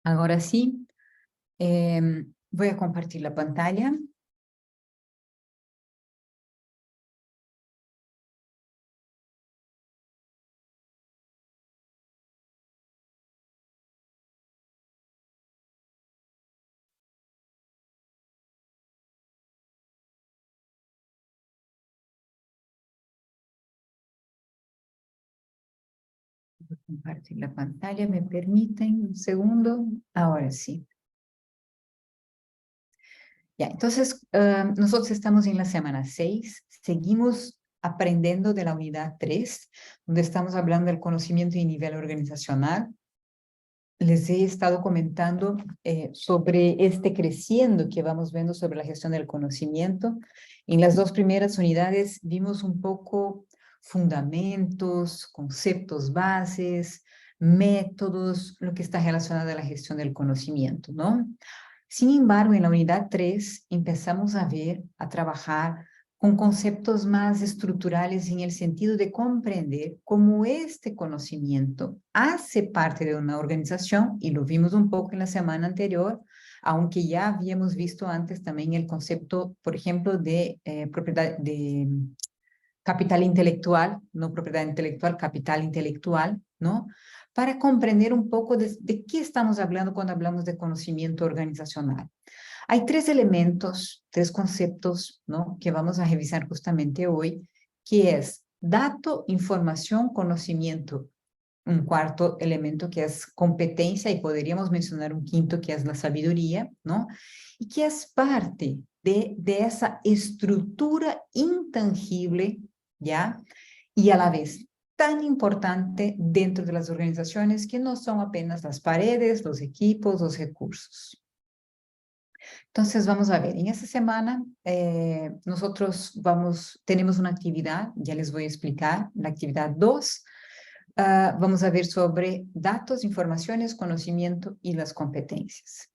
Ahora sí, voy a compartir la pantalla. Voy a compartir la pantalla, ¿me permiten un segundo? Ahora sí. Ya, entonces, nosotros estamos en la semana 6, seguimos aprendiendo de la unidad 3, donde estamos hablando del conocimiento y nivel organizacional. Les he estado comentando sobre este creciendo que vamos viendo sobre la gestión del conocimiento. En las dos primeras unidades vimos un poco fundamentos, conceptos bases, métodos, lo que está relacionado a la gestión del conocimiento, ¿no? Sin embargo, en la unidad 3 empezamos a ver, a trabajar con conceptos más estructurales en el sentido de comprender cómo este conocimiento hace parte de una organización, y lo vimos un poco en la semana anterior, aunque ya habíamos visto antes también el concepto, por ejemplo, de propiedad de capital intelectual, no propiedad intelectual, capital intelectual, ¿no? Para comprender un poco de qué estamos hablando cuando hablamos de conocimiento organizacional. Hay tres elementos, tres conceptos, ¿no? Que vamos a revisar justamente hoy, que es dato, información, conocimiento. Un cuarto elemento que es competencia y podríamos mencionar un quinto que es la sabiduría, ¿no? Y que es parte de esa estructura intangible, ¿ya? Y a la vez tan importante dentro de las organizaciones que no son apenas las paredes, los equipos, los recursos. Entonces, vamos a ver, en esta semana nosotros tenemos una actividad, ya les voy a explicar, la actividad 2. Vamos a ver sobre datos, informaciones, conocimiento y las competencias.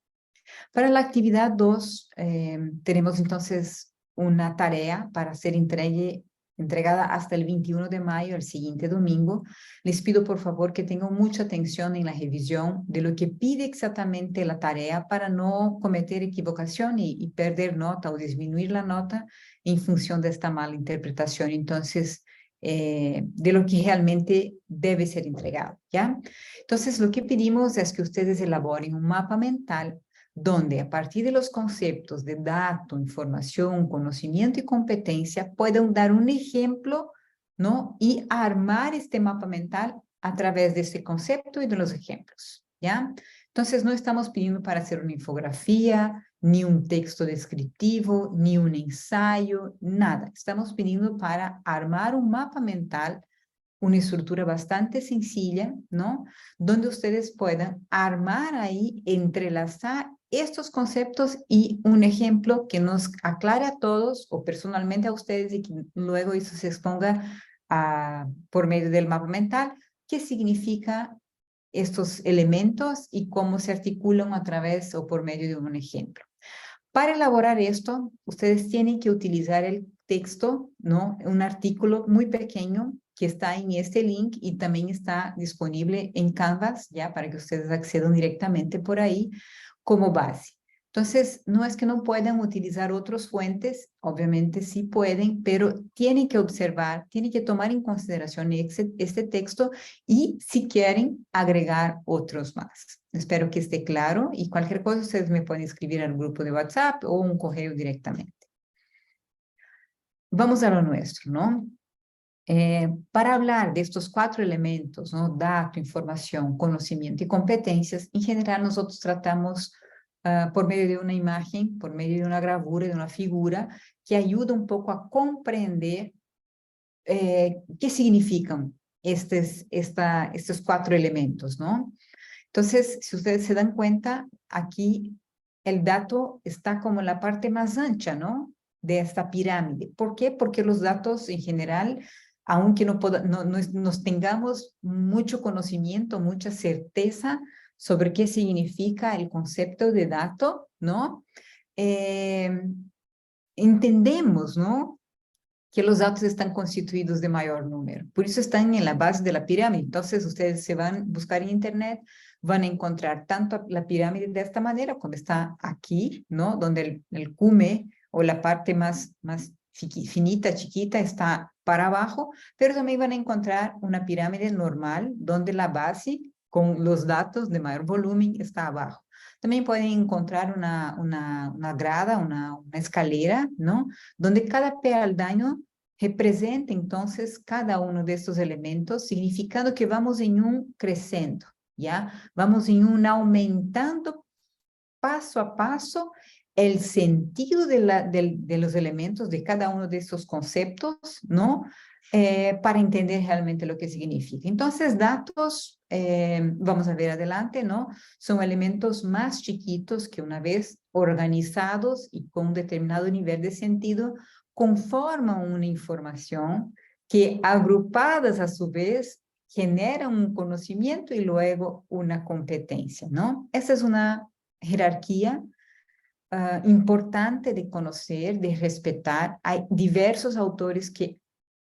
Para la actividad 2, tenemos entonces una tarea para ser entregada hasta el 21 de mayo, el siguiente domingo. Les pido por favor que tengan mucha atención en la revisión de lo que pide exactamente la tarea para no cometer equivocación y perder nota o disminuir la nota en función de esta mala interpretación. Entonces, de lo que realmente debe ser entregado, ¿ya? Entonces, lo que pedimos es que ustedes elaboren un mapa mental donde a partir de los conceptos de dato, información, conocimiento y competencia puedan dar un ejemplo, ¿no? Y armar este mapa mental a través de ese concepto y de los ejemplos, ¿ya? Entonces, no estamos pidiendo para hacer una infografía, ni un texto descriptivo, ni un ensayo, nada. Estamos pidiendo para armar un mapa mental, una estructura bastante sencilla, ¿no? Donde ustedes puedan armar ahí, entrelazar estos conceptos y un ejemplo que nos aclare a todos o personalmente a ustedes y que luego eso se exponga por medio del mapa mental, qué significa estos elementos y cómo se articulan a través o por medio de un ejemplo. Para elaborar esto, ustedes tienen que utilizar el texto, ¿no? Un artículo muy pequeño que está en este link y también está disponible en Canvas, ya para que ustedes accedan directamente por ahí como base. Entonces, no es que no puedan utilizar otras fuentes, obviamente sí pueden, pero tienen que observar, tienen que tomar en consideración este texto y si quieren agregar otros más. Espero que esté claro y cualquier cosa ustedes me pueden escribir al grupo de WhatsApp o un correo directamente. Vamos a lo nuestro, ¿no? Para hablar de estos cuatro elementos, ¿no? Dato, información, conocimiento y competencias, en general nosotros tratamos por medio de una imagen, por medio de una gravura, de una figura, que ayuda un poco a comprender qué significan estos cuatro elementos, ¿no? Entonces, si ustedes se dan cuenta, aquí el dato está como en la parte más ancha, ¿no? De esta pirámide. ¿Por qué? Porque los datos en general, aunque nos tengamos mucho conocimiento, mucha certeza sobre qué significa el concepto de dato, ¿no? Eh, entendemos, ¿no? que los datos están constituidos de mayor número. Por eso están en la base de la pirámide. Entonces, ustedes se van a buscar en Internet, van a encontrar tanto la pirámide de esta manera, cuando está aquí, ¿no? Donde el cume o la parte más finita, chiquita, está para abajo, pero también van a encontrar una pirámide normal, donde la base con los datos de mayor volumen está abajo. También pueden encontrar una grada, una escalera, ¿no? Donde cada peldaño representa entonces cada uno de estos elementos, significando que vamos en un creciendo, ¿ya? Vamos en un aumentando paso a paso el sentido de los elementos, de cada uno de estos conceptos, ¿no? Para entender realmente lo que significa. Entonces, datos, vamos a ver adelante, ¿no? Son elementos más chiquitos que una vez organizados y con un determinado nivel de sentido, conforman una información que agrupadas a su vez generan un conocimiento y luego una competencia, ¿no? Esa es una jerarquía importante de conocer, de respetar. Hay diversos autores que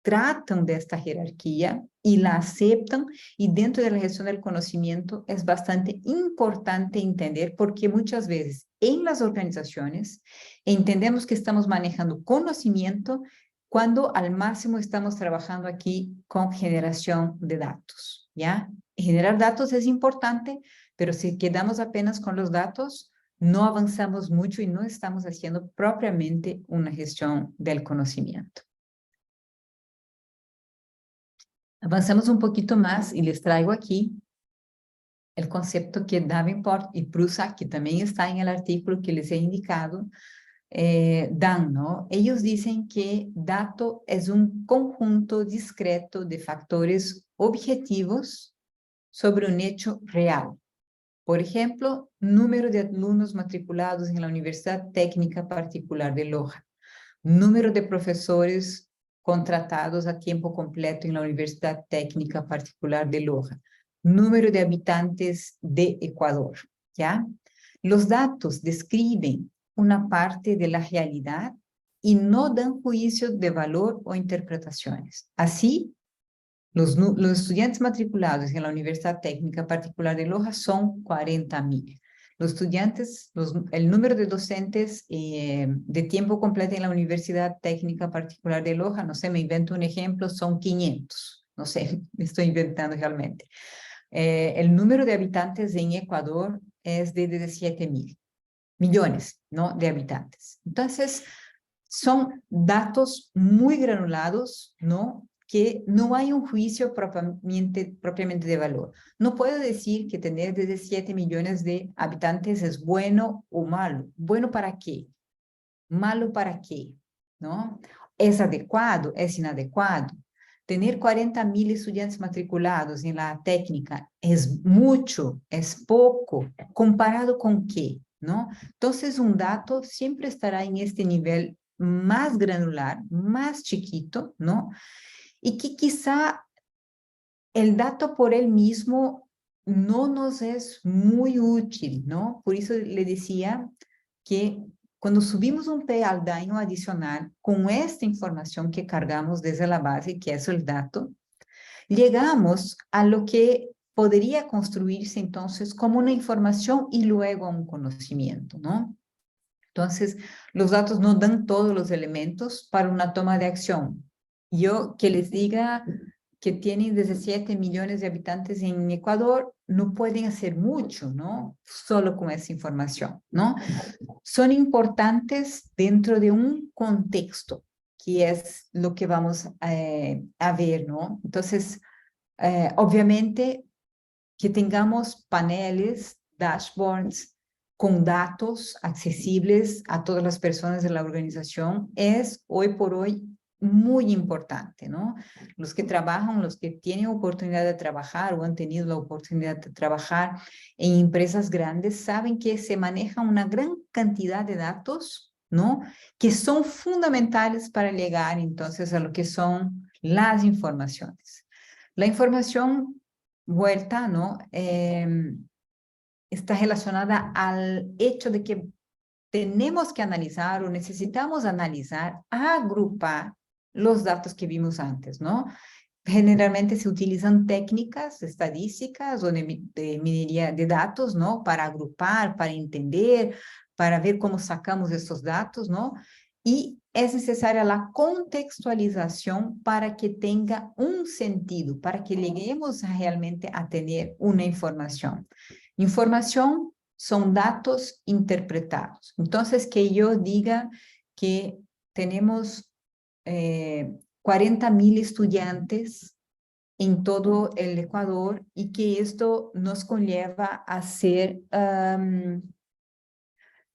tratan de esta jerarquía y la aceptan, y dentro de la gestión del conocimiento es bastante importante entender, porque muchas veces en las organizaciones entendemos que estamos manejando conocimiento cuando al máximo estamos trabajando aquí con generación de datos, ¿ya? Generar datos es importante, pero si quedamos apenas con los datos, no avanzamos mucho y no estamos haciendo propiamente una gestión del conocimiento. Avanzamos un poquito más y les traigo aquí el concepto que Davenport y Prusak, que también está en el artículo que les he indicado, dan, ¿no? Ellos dicen que dato es un conjunto discreto de factores objetivos sobre un hecho real. Por ejemplo, número de alumnos matriculados en la Universidad Técnica Particular de Loja, número de profesores contratados a tiempo completo en la Universidad Técnica Particular de Loja, número de habitantes de Ecuador, ¿ya? Los datos describen una parte de la realidad y no dan juicios de valor o interpretaciones. Así, los estudiantes matriculados en la Universidad Técnica Particular de Loja son 40.000. Los estudiantes, el número de docentes de tiempo completo en la Universidad Técnica Particular de Loja, no sé, me invento un ejemplo, son 500. No sé, me estoy inventando realmente. El número de habitantes en Ecuador es de 17.000 millones, ¿no? De habitantes. Entonces, son datos muy granulados, ¿no? Que no hay un juicio propiamente de valor. No puedo decir que tener 17 millones de habitantes es bueno o malo. ¿Bueno para qué? ¿Malo para qué? ¿No? ¿Es adecuado? ¿Es inadecuado? Tener 40.000 estudiantes matriculados en la técnica es mucho, es poco, ¿comparado con qué? ¿No? Entonces, un dato siempre estará en este nivel más granular, más chiquito, ¿no? Y que quizá el dato por él mismo no nos es muy útil, ¿no? Por eso le decía que cuando subimos un peldaño adicional con esta información que cargamos desde la base, que es el dato, llegamos a lo que podría construirse entonces como una información y luego a un conocimiento, ¿no? Entonces, los datos no dan todos los elementos para una toma de acción. Yo que les diga que tienen 17 millones de habitantes en Ecuador, no pueden hacer mucho, ¿no? Solo con esa información, ¿no? Son importantes dentro de un contexto, que es lo que vamos a ver, ¿no? Entonces, obviamente, que tengamos paneles, dashboards con datos accesibles a todas las personas de la organización es hoy por hoy muy importante, ¿no? Los que trabajan, los que tienen oportunidad de trabajar o han tenido la oportunidad de trabajar en empresas grandes saben que se maneja una gran cantidad de datos, ¿no? Que son fundamentales para llegar entonces a lo que son las informaciones. La información vuelta, ¿no? Está relacionada al hecho de que tenemos que analizar o necesitamos analizar, agrupar los datos que vimos antes, ¿no? Generalmente se utilizan técnicas estadísticas o de minería de datos, ¿no? Para agrupar, para entender, para ver cómo sacamos estos datos, ¿no? Y es necesaria la contextualización para que tenga un sentido, para que lleguemos realmente a tener una información. Información son datos interpretados. Entonces, que yo diga que tenemos 40,000 estudiantes en todo el Ecuador y que esto nos conlleva a ser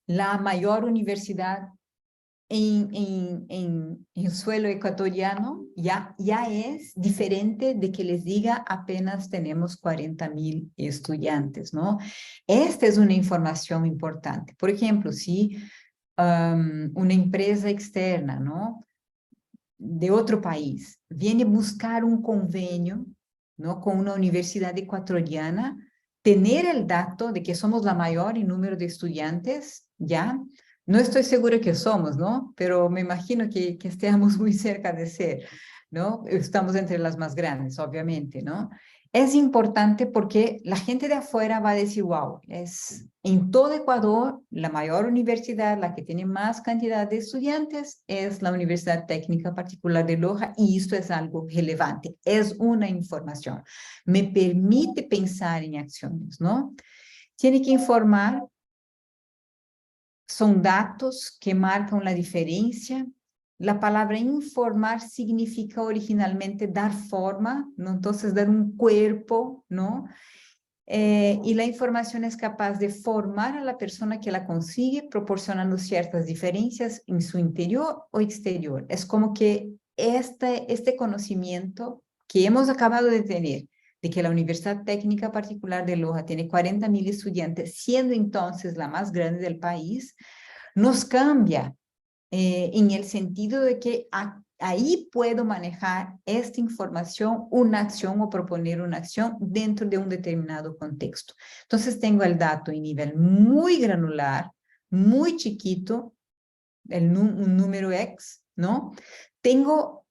la mayor universidad en suelo ecuatoriano, ya es diferente de que les diga apenas tenemos 40,000 estudiantes, ¿no? Esta es una información importante. Por ejemplo, si una empresa externa, ¿no? De outro país viene buscar um convênio, ¿no? Com uma universidade ecuatoriana, tener el dato de que somos la maior em número de estudiantes, ¿ya? No estoy segura que somos, ¿no? Pero me imagino que estemos muy cerca de ser, ¿no? Estamos entre las más grandes, obviamente, ¿no? Es importante porque la gente de afuera va a decir, wow, es en todo Ecuador la mayor universidad, la que tiene más cantidad de estudiantes, es la Universidad Técnica Particular de Loja, y esto es algo relevante, es una información. Me permite pensar en acciones, ¿no? Tiene que informar, son datos que marcan la diferencia. La palabra informar significa originalmente dar forma, ¿no? Entonces dar un cuerpo, ¿no? Y la información es capaz de formar a la persona que la consigue, proporcionando ciertas diferencias en su interior o exterior. Es como que este conocimiento que hemos acabado de tener, de que la Universidad Técnica Particular de Loja tiene 40,000 estudiantes, siendo entonces la más grande del país, nos cambia en el sentido de que ahí puedo manejar esta información, una acción o proponer una acción dentro de un determinado contexto. Entonces tengo el dato en nivel muy granular, muy chiquito, un número X, ¿no? Tengo,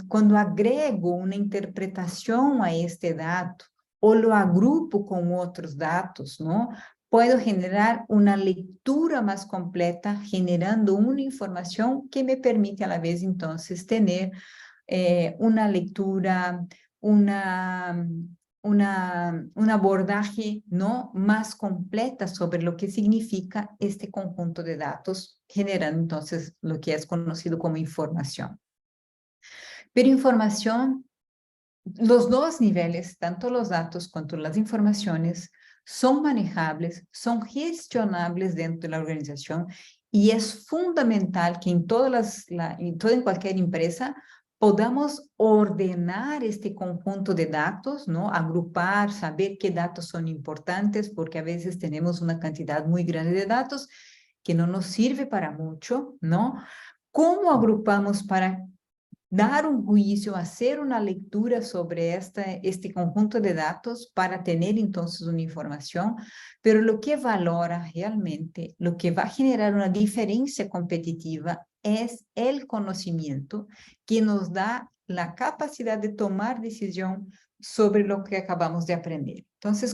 cuando agrego una interpretación a este dato o lo agrupo con otros datos, ¿no? Puedo generar una lectura más completa, generando una información que me permite a la vez entonces tener una lectura, una, un abordaje, ¿no? Más completa sobre lo que significa este conjunto de datos, generando entonces lo que es conocido como información. Pero información, los dos niveles, tanto los datos cuanto las informaciones, son manejables, son gestionables dentro de la organización, y es fundamental que en en cualquier empresa podamos ordenar este conjunto de datos, ¿no? Agrupar, saber qué datos son importantes, porque a veces tenemos una cantidad muy grande de datos que no nos sirve para mucho, ¿no? ¿Cómo agrupamos para dar un juicio, hacer una lectura sobre este conjunto de datos para tener entonces una información? Pero lo que valora realmente, lo que va a generar una diferencia competitiva es el conocimiento que nos da la capacidad de tomar decisión sobre lo que acabamos de aprender. Entonces,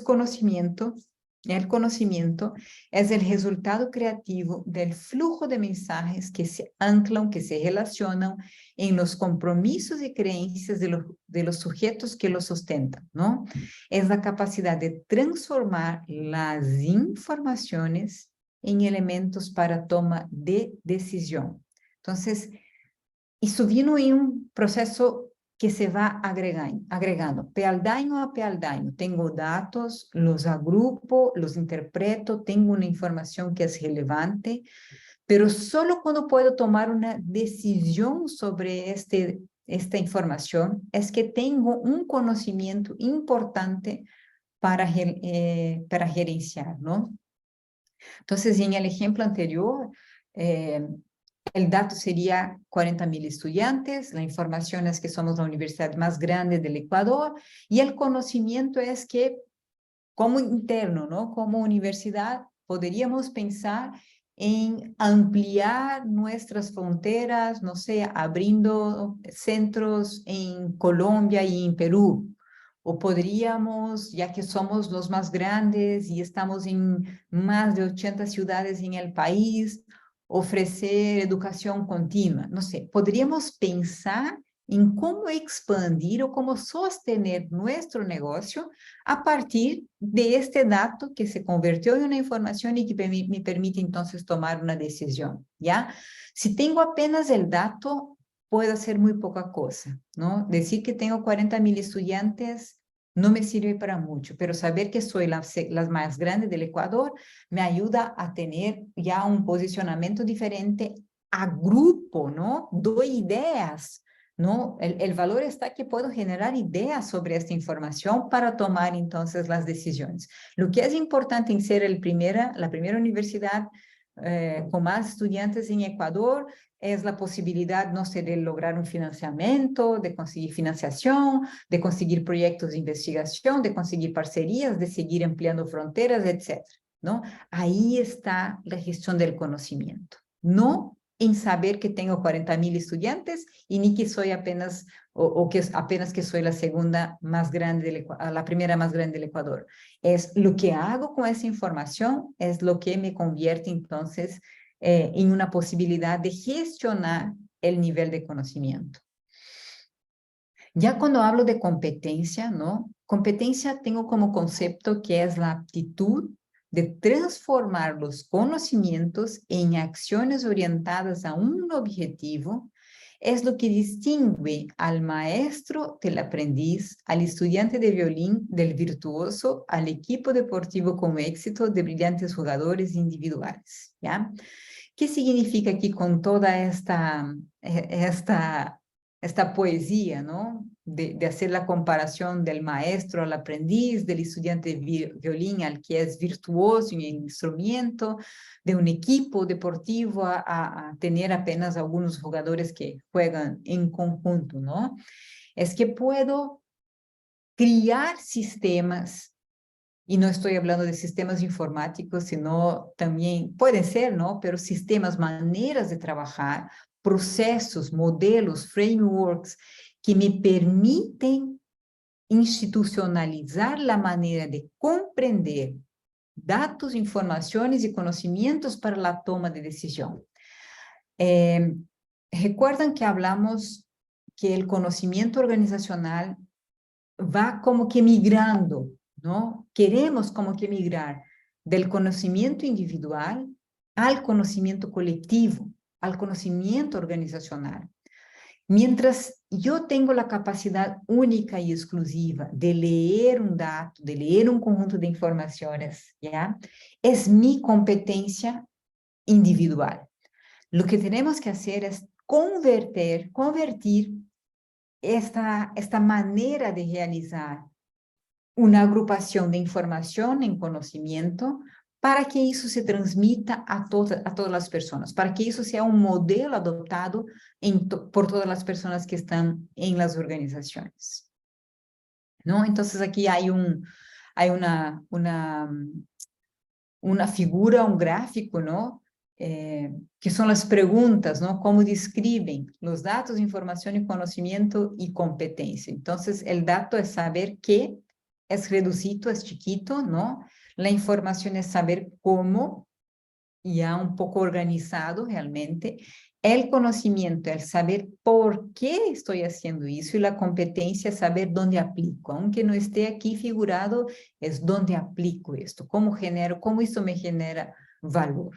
el conocimiento es el resultado creativo del flujo de mensajes que se anclan, que se relacionan en los compromisos y creencias de los sujetos que los sustentan, ¿no? Es la capacidad de transformar las informaciones en elementos para toma de decisión. Entonces, isso vino em um processo que se va agregando, peldaño a peldaño. Tengo datos, los agrupo, los interpreto, tengo una información que es relevante, pero solo cuando puedo tomar una decisión sobre esta información es que tengo un conocimiento importante para gerenciar, ¿no? Entonces, en el ejemplo anterior, el dato sería 40,000 estudiantes, la información es que somos la universidad más grande del Ecuador, y el conocimiento es que como interno, ¿no? Como universidad, podríamos pensar en ampliar nuestras fronteras, no sé, abriendo centros en Colombia y en Perú. O podríamos, ya que somos los más grandes y estamos en más de 80 ciudades en el país, ofrecer educación continua. No sé, podríamos pensar en cómo expandir o cómo sostener nuestro negocio a partir de este dato que se convirtió en una información y que me permite entonces tomar una decisión, ¿ya? Si tengo apenas el dato, puedo hacer muy poca cosa, ¿no? Decir que tengo 40,000 estudiantes no me sirve para mucho, pero saber que soy la más grande del Ecuador me ayuda a tener ya un posicionamiento diferente a grupo, ¿no? Doy ideas, ¿no? El valor está que puedo generar ideas sobre esta información para tomar entonces las decisiones. Lo que es importante en ser la primera universidad con más estudiantes en Ecuador es la posibilidad, no sé, de lograr un financiamiento, de conseguir financiación, de conseguir proyectos de investigación, de conseguir parcerías, de seguir ampliando fronteras, etc., ¿no? Ahí está la gestión del conocimiento, no en saber que tengo 40,000 estudiantes y ni que soy apenas, o que apenas que soy la segunda más grande, la primera más grande del Ecuador. Es lo que hago con esa información, es lo que me convierte entonces en una posibilidad de gestionar el nivel de conocimiento. Ya cuando hablo de competencia, ¿no? Competencia tengo como concepto que es la aptitud de transformar los conocimientos en acciones orientadas a un objetivo. Es lo que distingue al maestro del aprendiz, al estudiante de violín del virtuoso, al equipo deportivo con éxito de brillantes jugadores individuales, ¿ya? ¿Qué significa aquí con toda esta poesía, ¿no? De hacer la comparación del maestro al aprendiz, del estudiante de violín al que es virtuoso en el instrumento, de un equipo deportivo a tener apenas algunos jugadores que juegan en conjunto, ¿no? Es que puedo crear sistemas, y no estoy hablando de sistemas informáticos, sino también, pueden ser, ¿no? Pero sistemas, maneras de trabajar, procesos, modelos, frameworks que me permiten institucionalizar la manera de comprender datos, informaciones y conocimientos para la toma de decisión. Recuerdan que hablamos que el conocimiento organizacional va como que migrando, ¿no? Queremos como que migrar del conocimiento individual al conocimiento colectivo, al conocimiento organizacional. Mientras yo tengo la capacidad única y exclusiva de leer un dato, de leer un conjunto de informaciones, ¿ya? Es mi competencia individual. Lo que tenemos que hacer es convertir esta manera de realizar una agrupación de información en conocimiento para que eso se transmita a todas las personas, para que eso sea un modelo adoptado por todas las personas que están en las organizaciones, ¿no? Entonces aquí hay una figura, un gráfico, ¿no? Que son las preguntas, ¿no? Cómo describen los datos, información y conocimiento y competencia. Entonces, el dato es saber qué, es reducido, es chiquito, ¿no? La información es saber cómo, ya un poco organizado realmente. El conocimiento, el saber por qué estoy haciendo eso, y la competencia es saber dónde aplico. Aunque no esté aquí figurado, es dónde aplico esto, cómo esto me genera valor,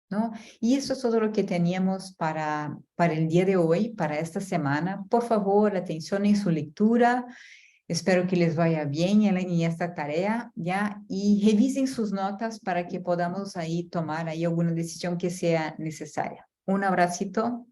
¿no? Y eso es todo lo que teníamos para el día de hoy, para esta semana. Por favor, atención en su lectura. Espero que les vaya bien en esta tarea, ¿ya? Y revisen sus notas para que podamos ahí tomar ahí alguna decisión que sea necesaria. Un abracito.